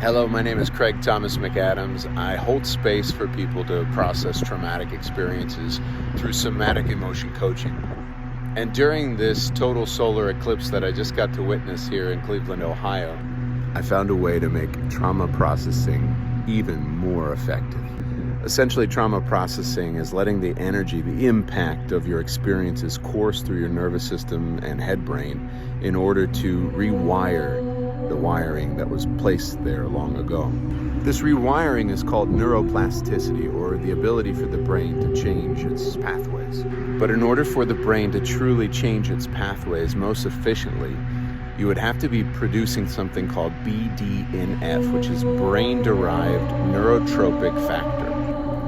Hello, my name is Craig Thomas McAdams. I hold space for people to process traumatic experiences through somatic emotion coaching. And during this total solar eclipse that I just got to witness here in Cleveland, Ohio, I found a way to make trauma processing even more effective. Essentially, trauma processing is letting the energy, the impact of your experiences course through your nervous system and head brain in order to rewire the wiring that was placed there long ago. This rewiring is called neuroplasticity, or the ability for the brain to change its pathways. But in order for the brain to truly change its pathways most efficiently, you would have to be producing something called BDNF, which is brain-derived neurotropic factor.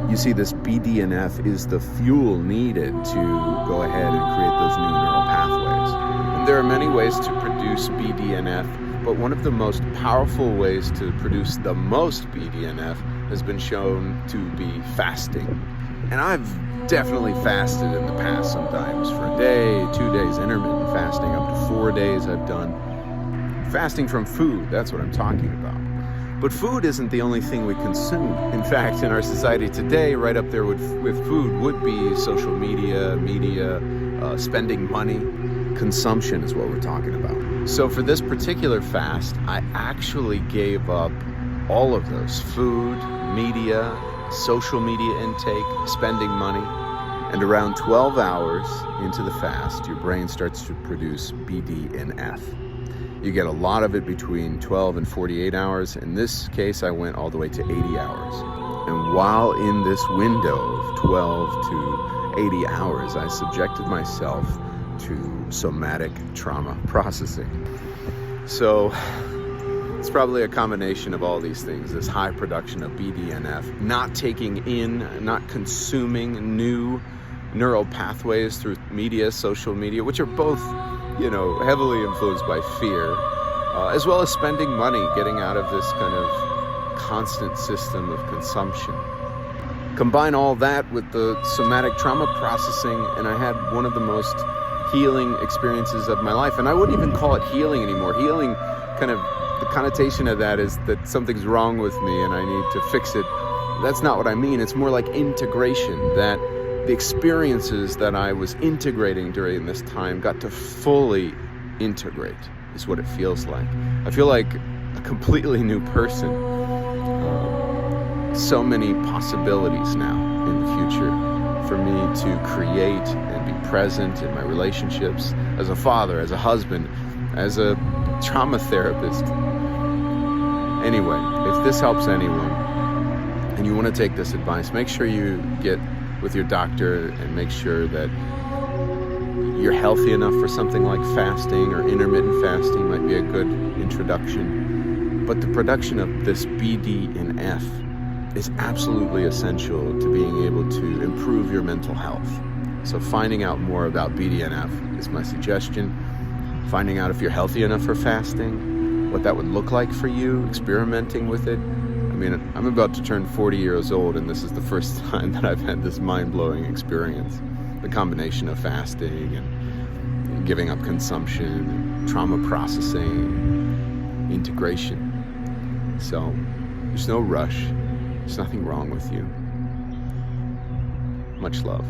You see, this BDNF is the fuel needed to go ahead and create those new neural pathways. And there are many ways to produce BDNF, but one of the most powerful ways to produce the most BDNF has been shown to be fasting. And I've definitely fasted in the past, sometimes for a day, 2 days, intermittent fasting, up to 4 days I've done. Fasting from food, that's what I'm talking about. But food isn't the only thing we consume. In fact, in our society today, right up there with food would be social media, spending money. Consumption is what we're talking about. So for this particular fast, I actually gave up all of those: food, media, social media intake, spending money. And around 12 hours into the fast, your brain starts to produce BDNF. You get a lot of it between 12 and 48 hours. In this case, I went all the way to 80 hours. And while in this window of 12 to 80 hours, I subjected myself to somatic trauma processing. So it's probably a combination of all these things: this high production of BDNF, not taking in, not consuming new neural pathways through media, social media, which are both, heavily influenced by fear, as well as spending money, getting out of this kind of constant system of consumption. Combine all that with the somatic trauma processing, and I had one of the most healing experiences of my life. And I wouldn't even call it healing anymore. Healing, kind of the connotation of that is that something's wrong with me and I need to fix it. That's not what I mean. It's more like integration, that the experiences that I was integrating during this time got to fully integrate, is what it feels like. I feel like a completely new person. So many possibilities now in the future for me to create and be present in my relationships, as a father, as a husband, as a trauma therapist. Anyway, if this helps anyone and you want to take this advice, make sure you get with your doctor and make sure that you're healthy enough for something like fasting, or intermittent fasting might be a good introduction. But the production of this BDNF is absolutely essential to being able to improve your mental health. So finding out more about BDNF is my suggestion. Finding out if you're healthy enough for fasting, what that would look like for you, experimenting with it. I mean, I'm about to turn 40 years old, and this is the first time that I've had this mind-blowing experience. The combination of fasting and giving up consumption, and trauma processing, integration. So there's no rush. There's nothing wrong with you. Much love.